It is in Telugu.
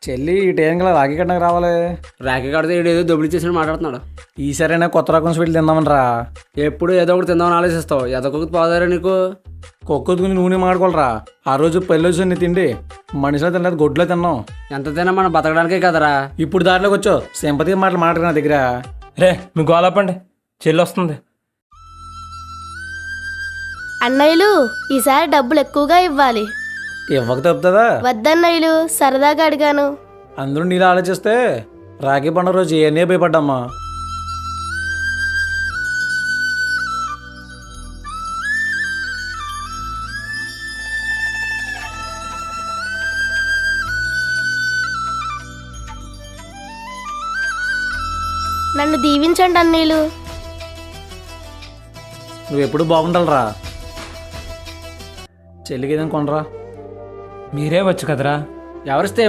చెల్లి ఈ టైం గల రాఖీ కట్టడానికి రావాలి. రాఖీ కడితే ఏదో దొబ్బులు చేసి మాట్లాడుతున్నాడు. ఈసారైనా కొత్త రకం స్వీట్లు తిందామనరా. ఎప్పుడు ఏదో ఒకటి తిందామని ఆలోచిస్తావు. ఎదకొక పోదారా నీకు. కుక్కతుకుని నూనె మాడుకోవాలరా. ఆ రోజు పెళ్ళి వచ్చి తిండి మనిషిలో తినలేదు, గొడ్లో తిన్నాం. ఎంత తిన్నా మనం బతకడానికే కదరా. ఇప్పుడు దారిలోకి వచ్చావు, సింపతి మాటలు మాట్లాడు నా దగ్గర. రే మీ గోలాపండి, చెల్లి వస్తుంది. అన్నయ్యలు ఈసారి డబ్బులు ఎక్కువగా ఇవ్వాలి. ఇవ్వక తప్పుతుందా? వద్దన్నయ్యలు, సరదాగా అడిగాను. అందరూ నీళ్ళు ఆలోచిస్తే రాఖీ పండుగ రోజు ఇవన్నీ భయపడ్డామ్మా. నన్ను దీవించండి అన్నయ్యలు. నువ్వు ఎప్పుడు బాగుండాలిరా. చెల్లికి ఏదైనా కొనరా. మీరే వచ్చు కదరా. ఎవరిస్తే